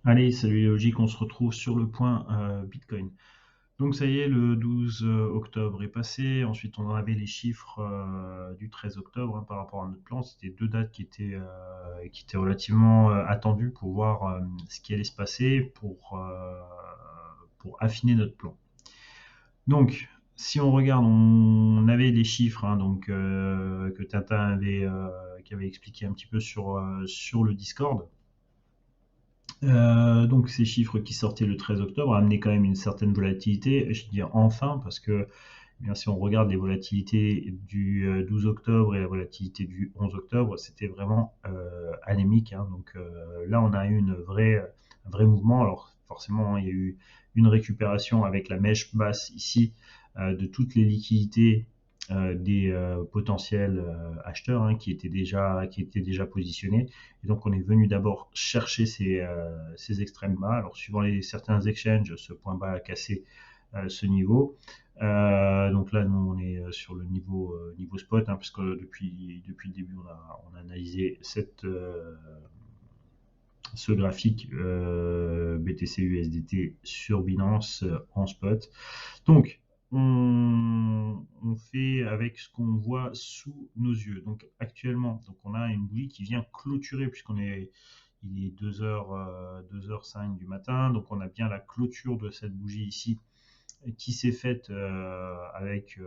Allez, salut les logiques, on se retrouve sur le point Bitcoin. Donc ça y est, le 12 octobre est passé. Ensuite, on avait les chiffres du 13 octobre par rapport à notre plan. C'était deux dates qui étaient relativement attendues pour voir ce qui allait se passer pour affiner notre plan. Donc, si on regarde, on avait les chiffres que Tintin qui avait expliqué un petit peu sur le Discord. Donc ces chiffres qui sortaient le 13 octobre amenaient quand même une certaine volatilité. Je dis enfin parce que eh bien, si on regarde les volatilités du 12 octobre et la volatilité du 11 octobre, c'était vraiment anémique. Donc là, on a eu un vrai mouvement. Alors forcément, il y a eu une récupération avec la mèche basse ici de toutes les liquidités des potentiels acheteurs qui étaient déjà positionnés. Et donc on est venu d'abord chercher ces extrêmes bas. Alors suivant certains exchanges, ce point bas a cassé ce niveau. Donc là, nous, on est sur le niveau spot, parce que depuis le début, on a analysé ce graphique BTC USDT sur Binance en spot. Donc, on fait avec ce qu'on voit sous nos yeux. Donc actuellement, on a une bougie qui vient clôturer il est 2h05 du matin. Donc on a bien la clôture de cette bougie ici qui s'est faite avec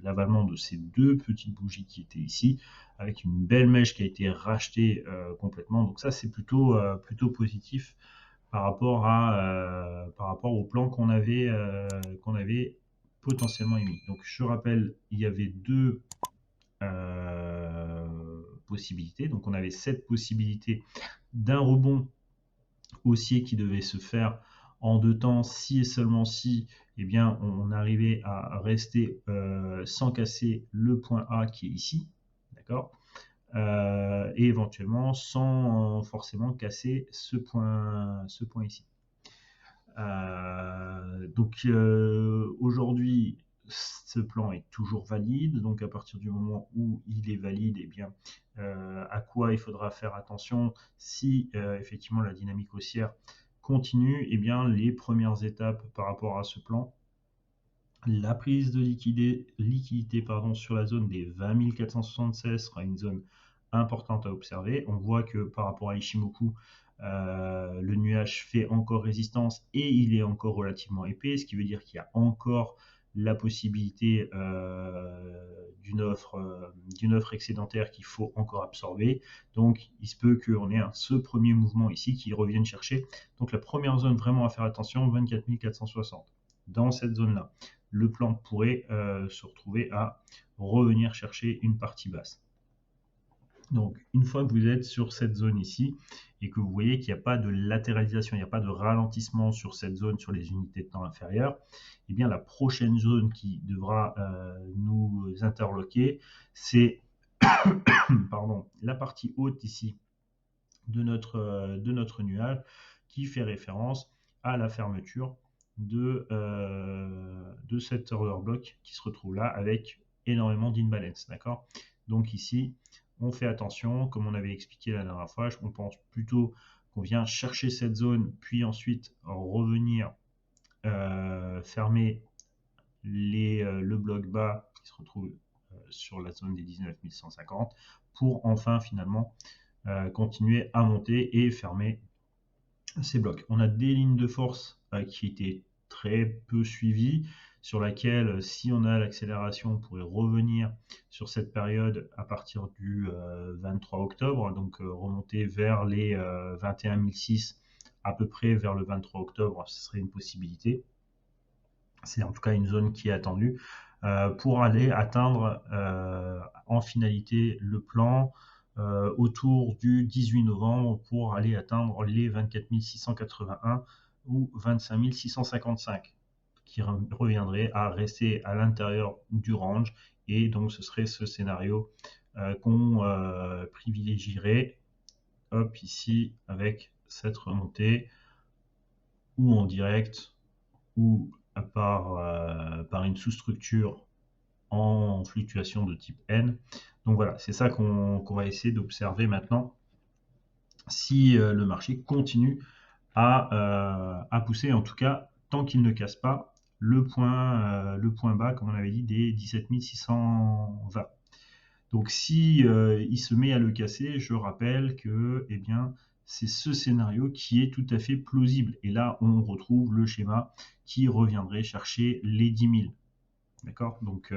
l'avalement de ces deux petites bougies qui étaient ici, avec une belle mèche qui a été rachetée complètement. Donc ça, c'est plutôt positif par rapport au plan qu'on avait potentiellement émis. Donc je rappelle, il y avait deux possibilités. Donc on avait cette possibilité d'un rebond haussier qui devait se faire en deux temps, si et seulement si eh bien, on arrivait à rester sans casser le point A qui est ici, d'accord, et éventuellement sans forcément casser ce point ici. Donc aujourd'hui, ce plan est toujours valide. Donc à partir du moment où il est valide, eh bien, à quoi il faudra faire attention si effectivement la dynamique haussière continue, eh bien, les premières étapes par rapport à ce plan, la prise de liquidité sur la zone des 20 476 sera une zone importante à observer. On voit que par rapport à Ishimoku, le nuage fait encore résistance et il est encore relativement épais, ce qui veut dire qu'il y a encore la possibilité d'une offre excédentaire qu'il faut encore absorber. Donc il se peut qu'on ait ce premier mouvement ici qui revienne chercher. Donc la première zone vraiment à faire attention, 24 460. Dans cette zone-là, le plan pourrait se retrouver à revenir chercher une partie basse. Donc, une fois que vous êtes sur cette zone ici et que vous voyez qu'il n'y a pas de latéralisation, il n'y a pas de ralentissement sur cette zone sur les unités de temps inférieures, eh bien la prochaine zone qui devra nous interloquer, c'est pardon, la partie haute ici de notre nuage qui fait référence à la fermeture de cet order block qui se retrouve là avec énormément d'imbalance, d'accord. Donc ici, on fait attention, comme on avait expliqué la dernière fois, on pense plutôt qu'on vient chercher cette zone, puis ensuite revenir fermer le bloc bas qui se retrouve sur la zone des 19 150 pour enfin finalement continuer à monter et fermer ces blocs. On a des lignes de force qui étaient très peu suivies, sur laquelle, si on a l'accélération, on pourrait revenir sur cette période à partir du 23 octobre, donc remonter vers les 21 006 à peu près vers le 23 octobre, ce serait une possibilité. C'est en tout cas une zone qui est attendue pour aller atteindre en finalité le plan autour du 18 novembre pour aller atteindre les 24 681 ou 25 655 qui reviendrait à rester à l'intérieur du range, et donc ce serait ce scénario qu'on privilégierait hop ici avec cette remontée ou en direct ou par une sous-structure en fluctuation de type N. Donc voilà, c'est ça qu'on va essayer d'observer maintenant si le marché continue à pousser, en tout cas, tant qu'il ne casse pas le point bas, comme on avait dit, des 17 620. Donc si il se met à le casser, je rappelle que eh bien, c'est ce scénario qui est tout à fait plausible. Et là, on retrouve le schéma qui reviendrait chercher les 10 000. D'accord? Donc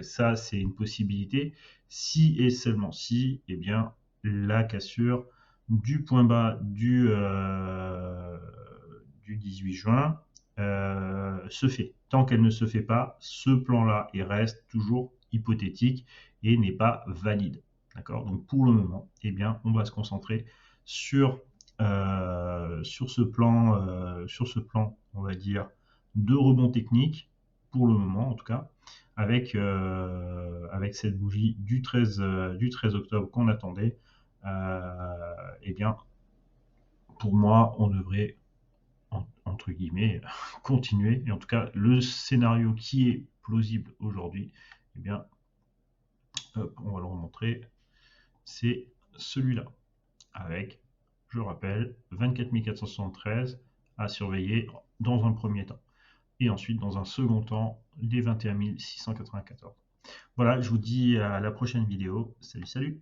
ça, c'est une possibilité. Si et seulement si, eh bien, la cassure du point bas du 18 juin se fait. Tant qu'elle ne se fait pas, ce plan-là, il reste toujours hypothétique et n'est pas valide. D'accord? Donc pour le moment, eh bien, on va se concentrer sur, sur ce plan, on va dire, de rebond technique, pour le moment en tout cas, avec cette bougie du 13 octobre qu'on attendait. Eh bien, pour moi, on devrait, entre guillemets, continuer. Et en tout cas, le scénario qui est plausible aujourd'hui, eh bien, hop, on va le remontrer, c'est celui-là, avec, je rappelle, 24 473 à surveiller dans un premier temps. Et ensuite, dans un second temps, les 21 694. Voilà, je vous dis à la prochaine vidéo. Salut, salut!